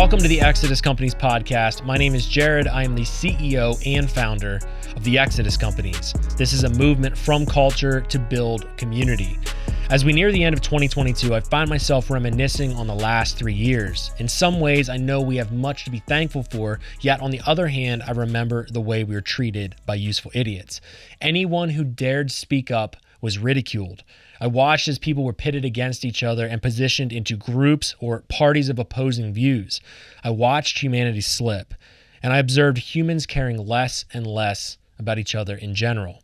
Welcome to the Exodus Companies podcast. My name is Jared. I am the CEO and founder of the Exodus Companies. This is a movement from culture to build community. As we near the end of 2022, I find myself reminiscing on the last 3 years. In some ways, I know we have much to be thankful for, yet on the other hand, I remember the way we were treated by useful idiots. Anyone who dared speak up was ridiculed. I watched as people were pitted against each other and positioned into groups or parties of opposing views. I watched humanity slip, and I observed humans caring less and less about each other in general.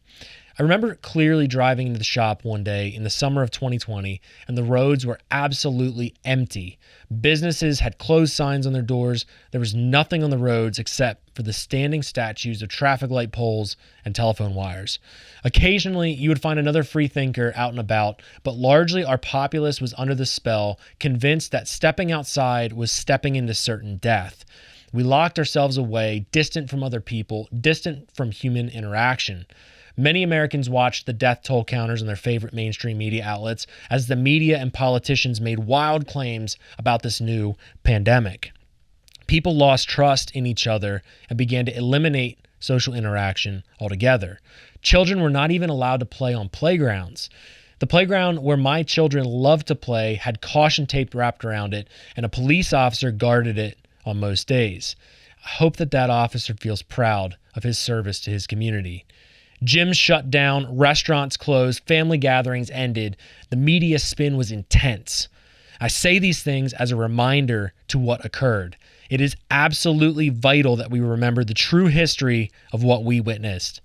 I remember clearly driving into the shop one day in the summer of 2020, and the roads were absolutely empty. Businesses had closed signs on their doors. There was nothing on the roads except for the standing statues of traffic light poles and telephone wires. Occasionally, you would find another free thinker out and about, but largely our populace was under the spell, convinced that stepping outside was stepping into certain death. We locked ourselves away, distant from other people, distant from human interaction. Many Americans watched the death toll counters on their favorite mainstream media outlets as the media and politicians made wild claims about this new pandemic. People lost trust in each other and began to eliminate social interaction altogether. Children were not even allowed to play on playgrounds. The playground where my children loved to play had caution tape wrapped around it, and a police officer guarded it on most days. I hope that officer feels proud of his service to his community. Gyms shut down, restaurants closed, family gatherings ended. The media spin was intense. I say these things as a reminder to what occurred. It is absolutely vital that we remember the true history of what we witnessed.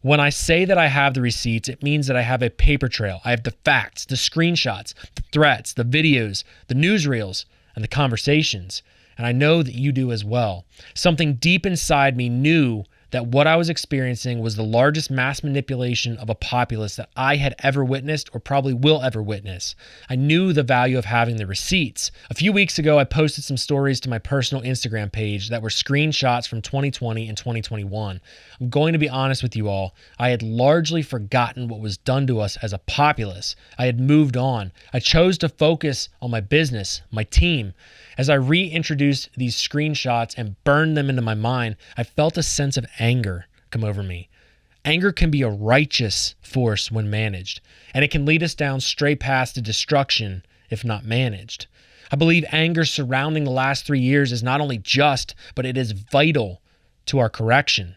When I say that I have the receipts, it means that I have a paper trail. I have the facts, the screenshots, the threats, the videos, the newsreels, and the conversations. And I know that you do as well. Something deep inside me knew that what I was experiencing was the largest mass manipulation of a populace that I had ever witnessed or probably will ever witness. I knew the value of having the receipts. A few weeks ago, I posted some stories to my personal Instagram page that were screenshots from 2020 and 2021. I'm going to be honest with you all. I had largely forgotten what was done to us as a populace. I had moved on. I chose to focus on my business, my team. As I reintroduced these screenshots and burned them into my mind, I felt a sense of anger come over me. Anger can be a righteous force when managed, and it can lead us down straight paths to destruction if not managed. I believe anger surrounding the last 3 years is not only just, but it is vital to our correction.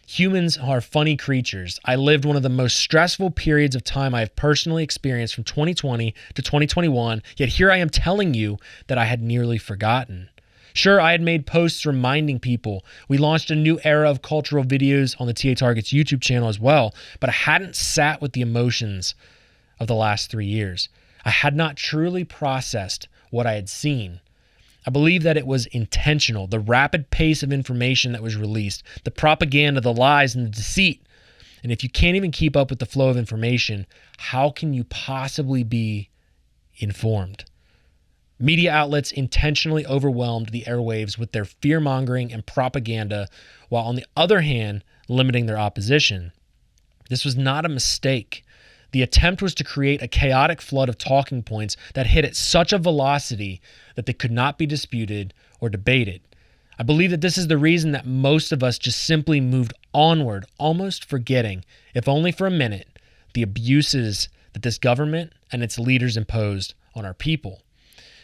Humans are funny creatures. I lived one of the most stressful periods of time I have personally experienced from 2020 to 2021, yet here I am telling you that I had nearly forgotten. Sure, I had made posts reminding people. We launched a new era of cultural videos on the JTOC'S YouTube channel as well, but I hadn't sat with the emotions of the last 3 years. I had not truly processed what I had seen. I believe that it was intentional, the rapid pace of information that was released, the propaganda, the lies, and the deceit. And if you can't even keep up with the flow of information, how can you possibly be informed? Media outlets intentionally overwhelmed the airwaves with their fear-mongering and propaganda, while on the other hand, limiting their opposition. This was not a mistake. The attempt was to create a chaotic flood of talking points that hit at such a velocity that they could not be disputed or debated. I believe that this is the reason that most of us just simply moved onward, almost forgetting, if only for a minute, the abuses that this government and its leaders imposed on our people.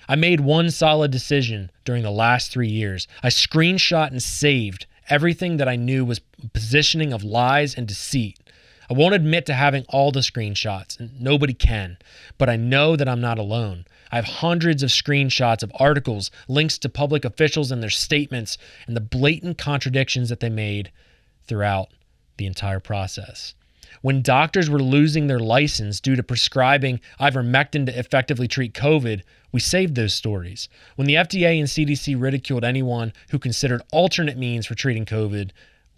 I made one solid decision during the last 3 years. I screenshot and saved everything that I knew was positioning of lies and deceit. I won't admit to having all the screenshots, and nobody can, but I know that I'm not alone. I have hundreds of screenshots of articles, links to public officials and their statements, and the blatant contradictions that they made throughout the entire process. When doctors were losing their license due to prescribing ivermectin to effectively treat COVID, we saved those stories. When the FDA and CDC ridiculed anyone who considered alternate means for treating COVID,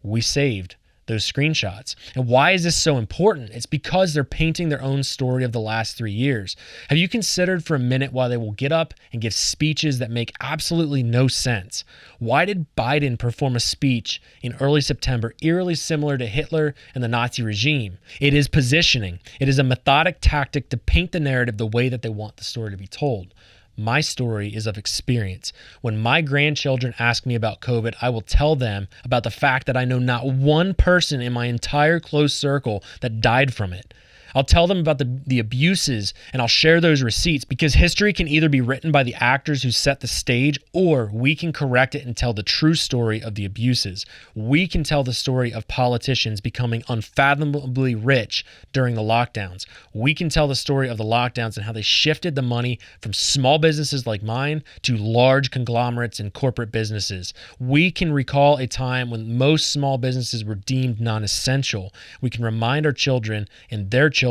we saved those screenshots. And why is this so important? It's because they're painting their own story of the last 3 years. Have you considered for a minute why they will get up and give speeches that make absolutely no sense? Why did Biden perform a speech in early September eerily similar to Hitler and the Nazi regime? It is positioning. It is a methodic tactic to paint the narrative the way that they want the story to be told. My story is of experience. When my grandchildren ask me about COVID, I will tell them about the fact that I know not one person in my entire close circle that died from it. I'll tell them about the abuses, and I'll share those receipts, because history can either be written by the actors who set the stage, or we can correct it and tell the true story of the abuses. We can tell the story of politicians becoming unfathomably rich during the lockdowns. We can tell the story of the lockdowns and how they shifted the money from small businesses like mine to large conglomerates and corporate businesses. We can recall a time when most small businesses were deemed non-essential. We can remind our children and their children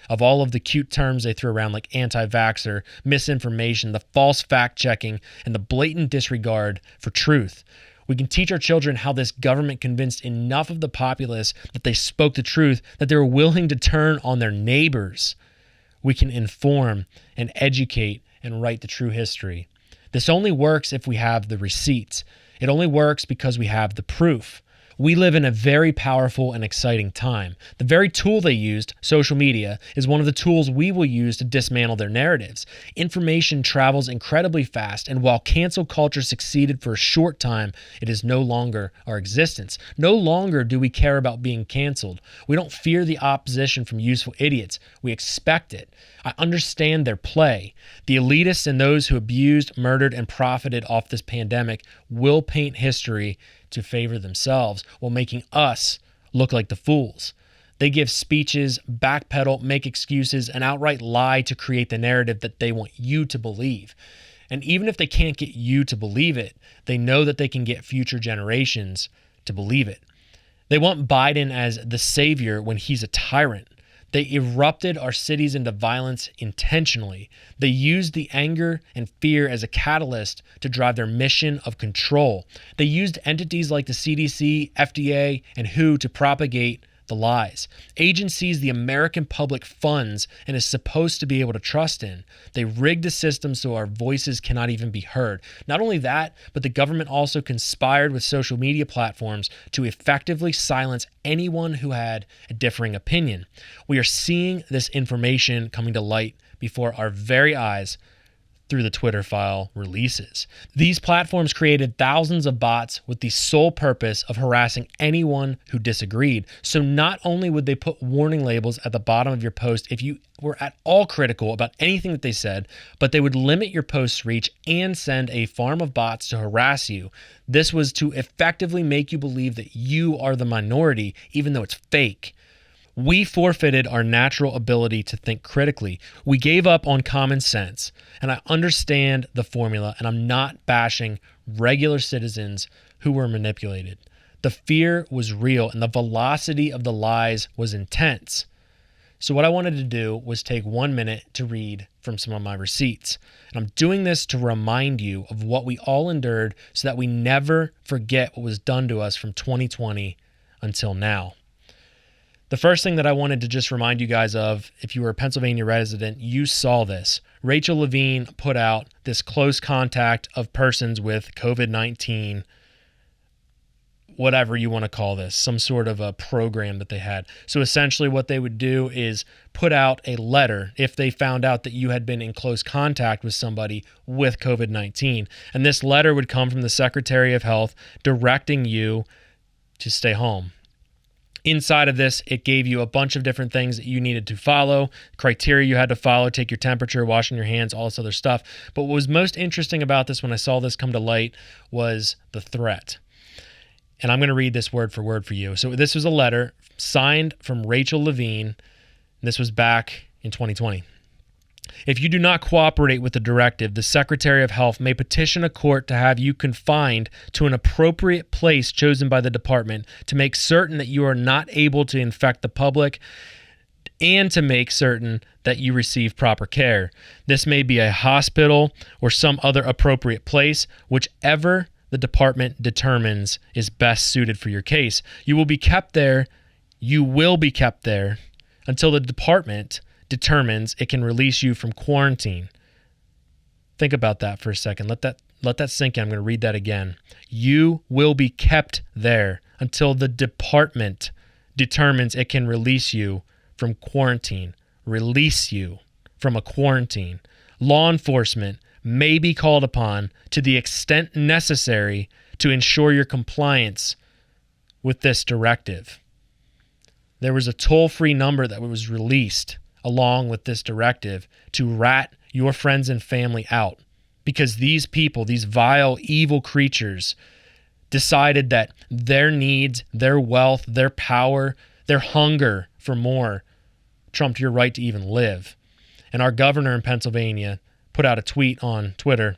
of all of the cute terms they threw around, like anti-vaxxer, misinformation, the false fact-checking, and the blatant disregard for truth. We can teach our children how this government convinced enough of the populace that they spoke the truth that they were willing to turn on their neighbors. We can inform and educate and write the true history. This only works if we have the receipts. It only works because we have the proof. We live in a very powerful and exciting time. The very tool they used, social media, is one of the tools we will use to dismantle their narratives. Information travels incredibly fast, and while cancel culture succeeded for a short time, it is no longer our existence. No longer do we care about being canceled. We don't fear the opposition from useful idiots. We expect it. I understand their play. The elitists and those who abused, murdered, and profited off this pandemic will paint history to favor themselves while making us look like the fools. They give speeches, backpedal, make excuses, and outright lie to create the narrative that they want you to believe. And even if they can't get you to believe it, they know that they can get future generations to believe it. They want Biden as the savior when he's a tyrant. They erupted our cities into violence intentionally. They used the anger and fear as a catalyst to drive their mission of control. They used entities like the CDC, FDA, and WHO to propagate the lies. Agencies the American public funds and is supposed to be able to trust in. They rigged the system so our voices cannot even be heard. Not only that, but the government also conspired with social media platforms to effectively silence anyone who had a differing opinion. We are seeing this information coming to light before our very eyes through the Twitter file releases. These platforms created thousands of bots with the sole purpose of harassing anyone who disagreed. So not only would they put warning labels at the bottom of your post if you were at all critical about anything that they said, but they would limit your post's reach and send a farm of bots to harass you. This was to effectively make you believe that you are the minority, even though it's fake. We forfeited our natural ability to think critically. We gave up on common sense. And I understand the formula, and I'm not bashing regular citizens who were manipulated. The fear was real, and the velocity of the lies was intense. So what I wanted to do was take 1 minute to read from some of my receipts. And I'm doing this to remind you of what we all endured so that we never forget what was done to us from 2020 until now. The first thing that I wanted to just remind you guys of, if you were a Pennsylvania resident, you saw this. Rachel Levine put out this close contact of persons with COVID-19, whatever you want to call this, some sort of a program that they had. So essentially what they would do is put out a letter if they found out that you had been in close contact with somebody with COVID-19. And this letter would come from the Secretary of Health directing you to stay home. Inside of this, it gave you a bunch of different things that you needed to follow, criteria you had to follow, take your temperature, washing your hands, all this other stuff. But what was most interesting about this when I saw this come to light was the threat. And I'm going to read this word for word for you. So this was a letter signed from Rachel Levine. And this was back in 2020. If you do not cooperate with the directive, the Secretary of Health may petition a court to have you confined to an appropriate place chosen by the department to make certain that you are not able to infect the public and to make certain that you receive proper care. This may be a hospital or some other appropriate place, whichever the department determines is best suited for your case. You will be kept there until the department determines it can release you from quarantine. Think about that for a second. Let that sink in. I'm going to read that again. You will be kept there until the department determines it can release you from quarantine. Release you from a quarantine. Law enforcement may be called upon to the extent necessary to ensure your compliance with this directive. There was a toll-free number that was released along with this directive to rat your friends and family out because these people, these vile, evil creatures, decided that their needs, their wealth, their power, their hunger for more trumped your right to even live. And our governor in Pennsylvania put out a tweet on Twitter: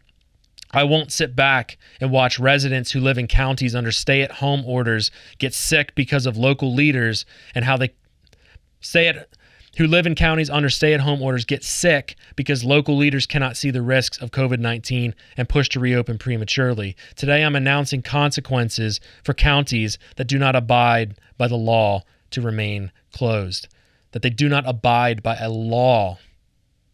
"I won't sit back and watch residents who live in counties under stay-at-home orders get sick because of local leaders and how they who live in counties under stay-at-home orders get sick because local leaders cannot see the risks of COVID-19 and push to reopen prematurely. Today, I'm announcing consequences for counties that do not abide by the law to remain closed." That they do not abide by a law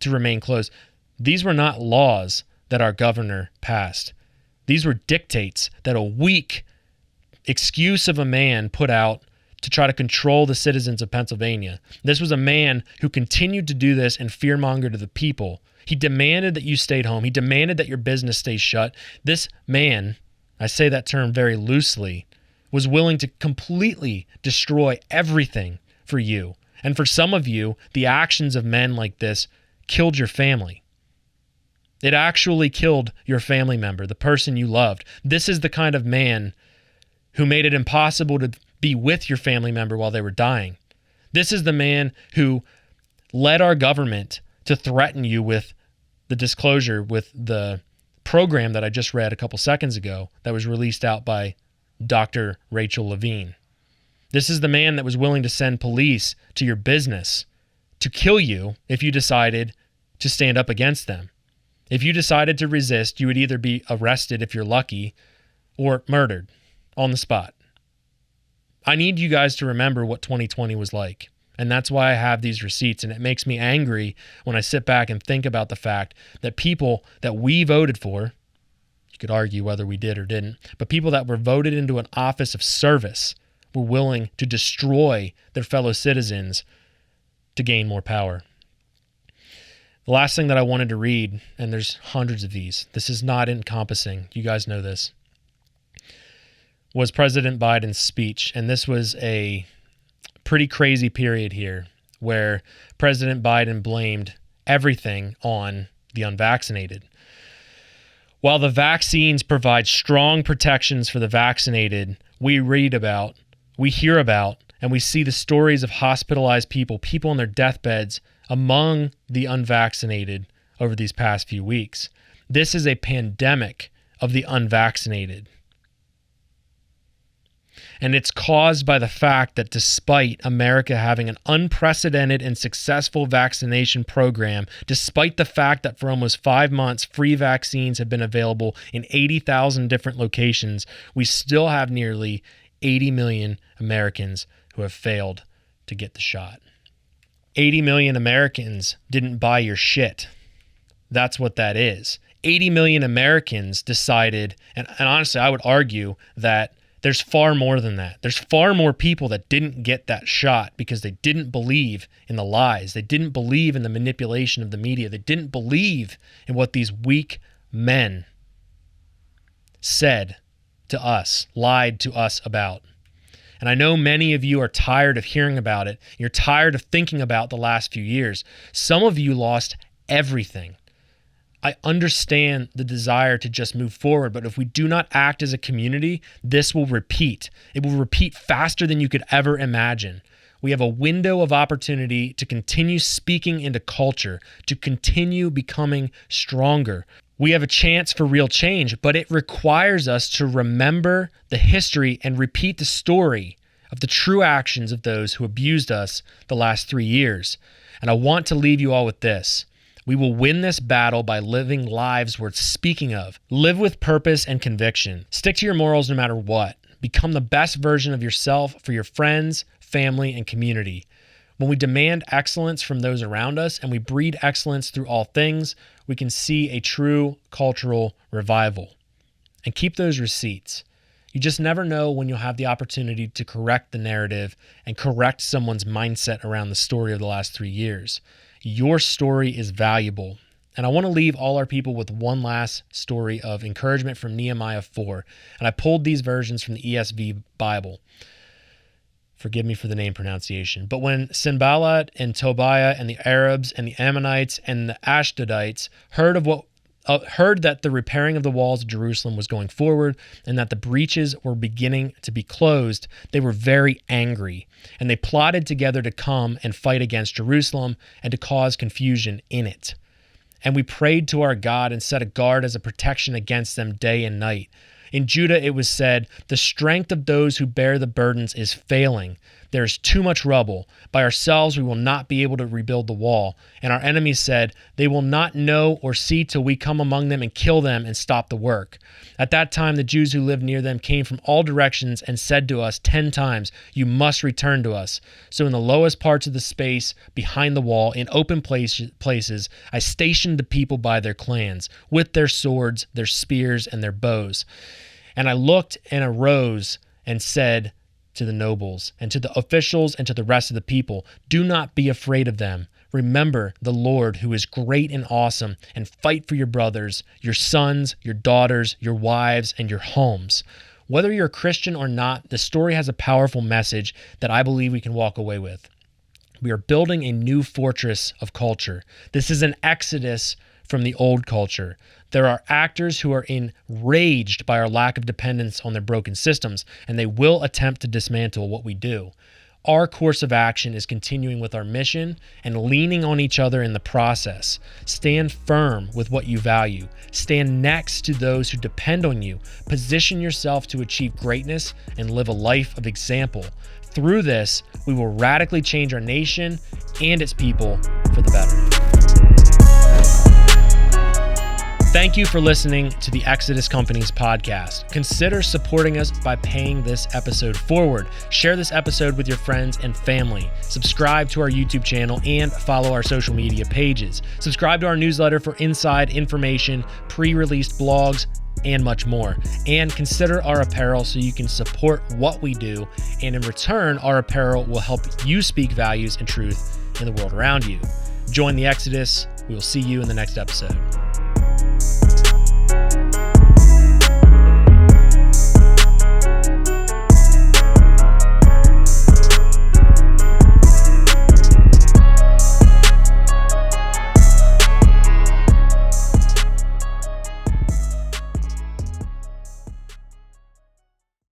to remain closed. These were not laws that our governor passed. These were dictates that a weak excuse of a man put out to try to control the citizens of Pennsylvania. This was a man who continued to do this and fearmonger to the people. He demanded that you stayed home. He demanded that your business stays shut. This man, I say that term very loosely, was willing to completely destroy everything for you. And for some of you, the actions of men like this killed your family. It actually killed your family member, the person you loved. This is the kind of man who made it impossible to be with your family member while they were dying. This is the man who led our government to threaten you with the disclosure with the program that I just read a couple seconds ago that was released out by Dr. Rachel Levine. This is the man that was willing to send police to your business to kill you if you decided to stand up against them. If you decided to resist, you would either be arrested if you're lucky or murdered on the spot. I need you guys to remember what 2020 was like. And that's why I have these receipts. And it makes me angry when I sit back and think about the fact that people that we voted for, you could argue whether we did or didn't, but people that were voted into an office of service were willing to destroy their fellow citizens to gain more power. The last thing that I wanted to read, and there's hundreds of these, this is not encompassing, you guys know this, was President Biden's speech. And this was a pretty crazy period here where President Biden blamed everything on the unvaccinated. While the vaccines provide strong protections for the vaccinated, we read about, we hear about, and we see the stories of hospitalized people on their deathbeds among the unvaccinated over these past few weeks. This is a pandemic of the unvaccinated. And it's caused by the fact that despite America having an unprecedented and successful vaccination program, despite the fact that for almost 5 months, free vaccines have been available in 80,000 different locations, we still have nearly 80 million Americans who have failed to get the shot. 80 million Americans didn't buy your shit. That's what that is. 80 million Americans decided, and honestly, I would argue that there's far more than that. There's far more people that didn't get that shot because they didn't believe in the lies. They didn't believe in the manipulation of the media. They didn't believe in what these weak men said to us, lied to us about. And I know many of you are tired of hearing about it. You're tired of thinking about the last few years. Some of you lost everything. I understand the desire to just move forward, but if we do not act as a community, this will repeat. It will repeat faster than you could ever imagine. We have a window of opportunity to continue speaking into culture, to continue becoming stronger. We have a chance for real change, but it requires us to remember the history and repeat the story of the true actions of those who abused us the last 3 years. And I want to leave you all with this. We will win this battle by living lives worth speaking of. Live with purpose and conviction. Stick to your morals no matter what. Become the best version of yourself for your friends, family, and community. When we demand excellence from those around us and we breed excellence through all things, we can see a true cultural revival. And keep those receipts. You just never know when you'll have the opportunity to correct the narrative and correct someone's mindset around the story of the last 3 years. Your story is valuable, And I want to leave all our people with one last story of encouragement from Nehemiah 4. And I pulled these versions from the ESV Bible. Forgive me for the name pronunciation. But when Sanballat and Tobiah and the Arabs and the Ammonites and the Ashdodites heard that the repairing of the walls of Jerusalem was going forward and that the breaches were beginning to be closed, they were very angry, and they plotted together to come and fight against Jerusalem and to cause confusion in it. And we prayed to our God and set a guard as a protection against them day and night. In Judah it was said, "The strength of those who bear the burdens is failing. There is too much rubble. By ourselves we will not be able to rebuild the wall." And our enemies said, "They will not know or see till we come among them and kill them and stop the work." At that time the Jews who lived near them came from all directions and said to us 10 times, "You must return to us." So in the lowest parts of the space behind the wall, in open places, I stationed the people by their clans, with their swords, their spears, and their bows. And I looked and arose and said to the nobles and to the officials and to the rest of the people, "Do not be afraid of them. Remember the Lord, who is great and awesome, and fight for your brothers, your sons, your daughters, your wives, and your homes." Whether you're a Christian or not, the story has a powerful message that I believe we can walk away with. We are building a new fortress of culture. This is an exodus from the old culture. There are actors who are enraged by our lack of dependence on their broken systems, and they will attempt to dismantle what we do. Our course of action is continuing with our mission and leaning on each other in the process. Stand firm with what you value. Stand next to those who depend on you. Position yourself to achieve greatness and live a life of example. Through this, we will radically change our nation and its people for the better. Thank you for listening to the Exodus Companies podcast. Consider supporting us by paying this episode forward. Share this episode with your friends and family. Subscribe to our YouTube channel and follow our social media pages. Subscribe to our newsletter for inside information, pre-released blogs, and much more. And consider our apparel so you can support what we do. And in return, our apparel will help you speak values and truth in the world around you. Join the Exodus. We will see you in the next episode.